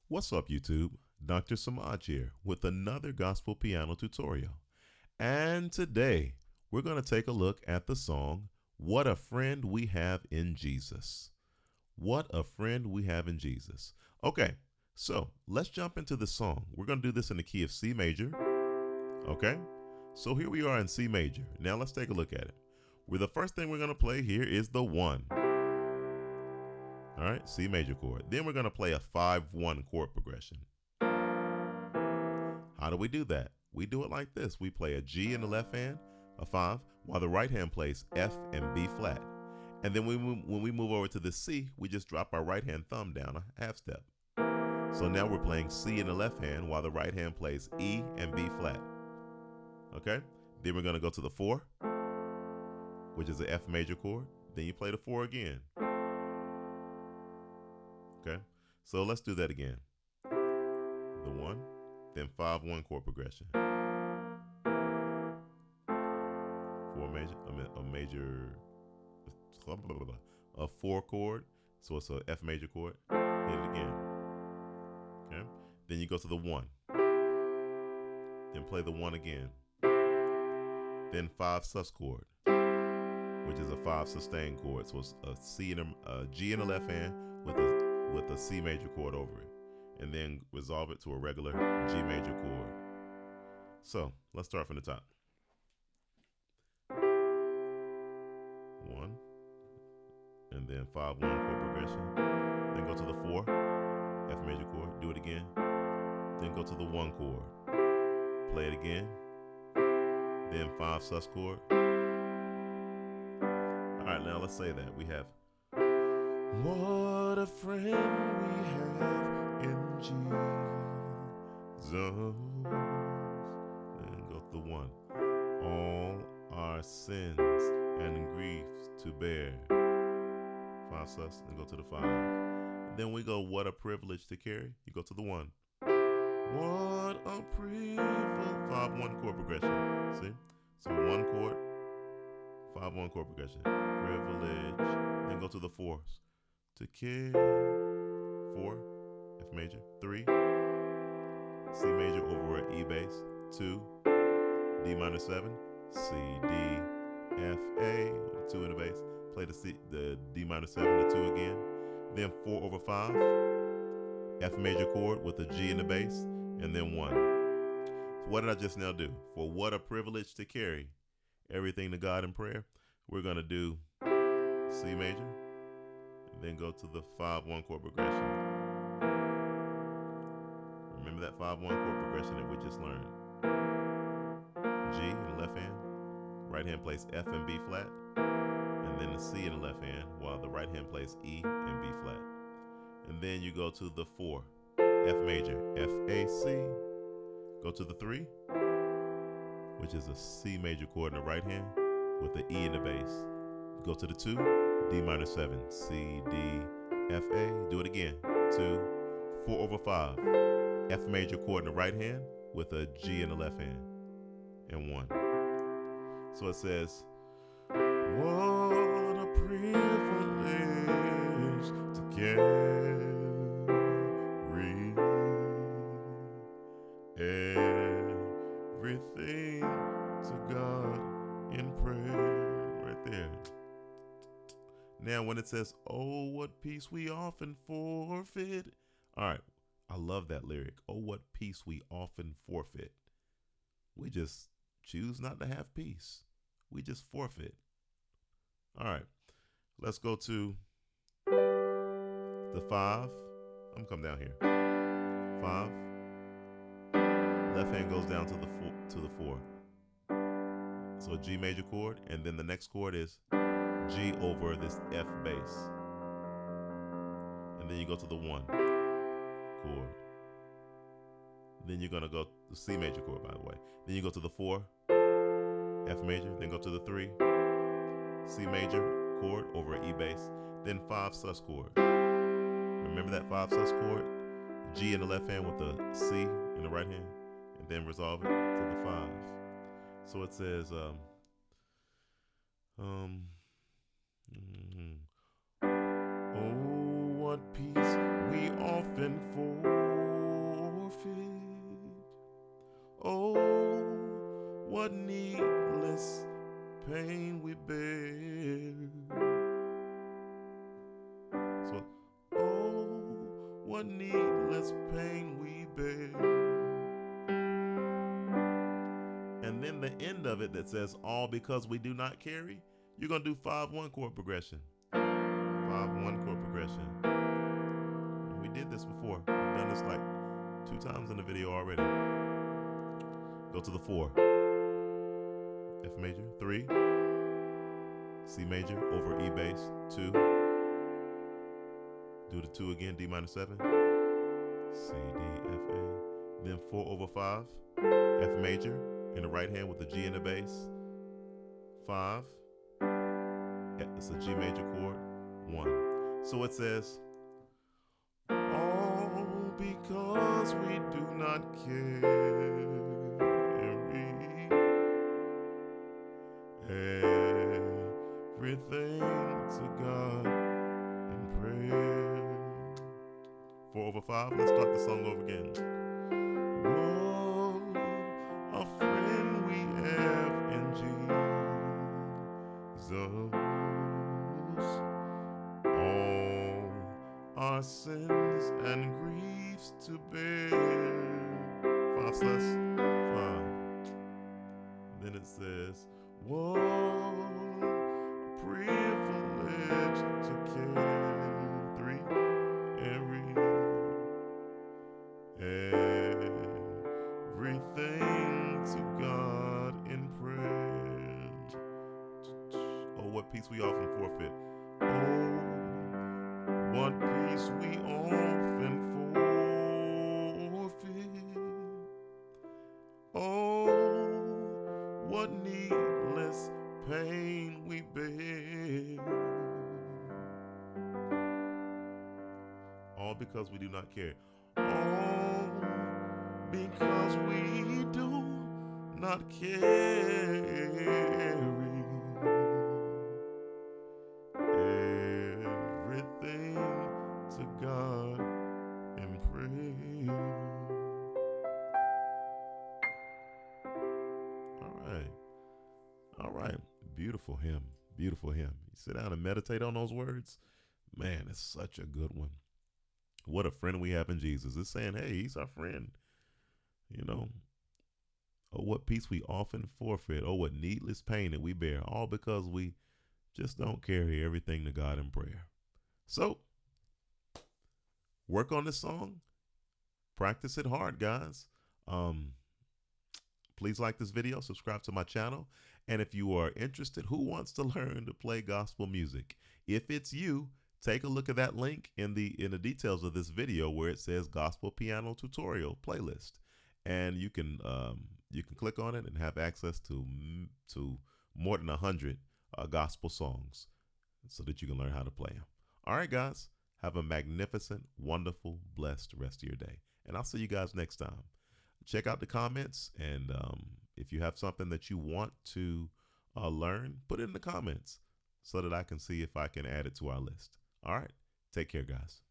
What's up, YouTube? Dr. Samaj here with another gospel piano tutorial. And today we're going to take a look at the song, What a Friend We Have in Jesus. What a friend we have in Jesus. Okay, so let's jump into the song. We're going to do this in the key of C major. Okay, so here we are in C major. Now let's take a look at it. The first thing we're going to play here is the 1. All right, C major chord. Then we're going to play a 5-1 chord progression. How do we do that? We do it like this. We play a G in the left hand, a 5, while the right hand plays F and B flat. And then when we move over to the C, we just drop our right hand thumb down a half step. So now we're playing C in the left hand while the right hand plays E and B flat. Okay? Then we're going to go to the 4, which is the F major chord. Then you play the 4 again. Okay? So let's do that again. The 1, then 5-1 chord progression. 4 major, a 4 chord, so it's a F major chord. Hit it again. Okay? Then you go to the 1. Then play the 1 again. Then 5 sus chord, which is a 5 sustain chord. So it's a G in the left hand with a C major chord over it. And then resolve it to a regular G major chord. So let's start from the top. 1, and then 5-1 chord progression. Then go to the 4, F major chord. Do it again. Then go to the 1 chord. Play it again. Then 5 sus chord. All right, now let's say that. We have, what a friend we have in Jesus. Then go to the 1. All our sins and griefs to bear. 5 sus, and go to the 5. Then we go, what a privilege to carry. You go to the 1. What a privilege. 5-1 chord progression. See? So 1 chord, 5-1 chord progression. Privilege. Then go to the 4s. To carry. 4, F major. 3, C major over an E bass. 2, D minor 7, C, D, F, A, with a 2 in the bass. Play the D minor 7, the 2 again. Then 4 over 5, F major chord with a G in the bass, and then 1. So what did I just now do? For what a privilege to carry everything to God in prayer, we're going to do C major, and then go to the 5-1 chord progression. Remember that 5-1 chord progression that we just learned. G in the left hand, right hand plays F and B flat, and then the C in the left hand, while the right hand plays E and B flat. And then you go to the 4, F major, F, A, C. Go to the 3, which is a C major chord in the right hand with the E in the bass. Go to the 2, D minor 7, C, D, F, A. Do it again. 2, 4 over 5, F major chord in the right hand with a G in the left hand, and 1. So it says, what a privilege to carry everything to God in prayer. Right there. Now when it says, oh, what peace we often forfeit. All right, I love that lyric. Oh, what peace we often forfeit. We just choose not to have peace. We just forfeit. All right, let's go to the 5. I'm gonna come down here. 5. Left hand goes down to the 4. So a G major chord, and then the next chord is G over this F bass. And then you go to the 1 chord. Then you're gonna go to C major chord, by the way. Then you go to the 4, F major, then go to the 3, C major chord over E bass, then 5 sus chord. Remember that 5 sus chord? G in the left hand with the C in the right hand, and then resolve it to the 5. So it says, oh, what peace we often forfeit. what needless pain we bear. So, oh, what needless pain we bear. And then the end of it that says, all because we do not carry, you're going to do 5-1 chord progression. 5-1 chord progression. And we did this before. We've done this like 2 times in the video already. Go to the 4. F major, 3. C major over E bass, 2. Do the 2 again, D minor 7. C, D, F, A. Then 4 over 5, F major in the right hand with the G in the bass, 5. It's a G major chord, 1. So it says, all because we do not carry everything to God in prayer. 4 over 5, let's start the song over again. What a friend we have in Jesus. All our sins and griefs to bear. 5/5. Then it says, what a privilege to carry everything to God in prayer. Oh, what peace we often forfeit. Oh, what peace we often forfeit. Oh, what needless pain we bear. All because we do not care. All because we do not carry everything to God in prayer. All right. Beautiful hymn. Beautiful hymn. You sit down and meditate on those words. Man, it's such a good one. What a friend we have in Jesus. It's saying, hey, he's our friend. You know, oh, what peace we often forfeit. Oh, what needless pain that we bear. All because we just don't carry everything to God in prayer. So, work on this song. Practice it hard, guys. Please like this video. Subscribe to my channel. And if you are interested, who wants to learn to play gospel music? If it's you, take a look at that link in the details of this video where it says Gospel Piano Tutorial Playlist. And you can click on it and have access to more than 100 gospel songs so that you can learn how to play them. All right, guys, have a magnificent, wonderful, blessed rest of your day. And I'll see you guys next time. Check out the comments, and if you have something that you want to learn, put it in the comments so that I can see if I can add it to our list. All right, take care, guys.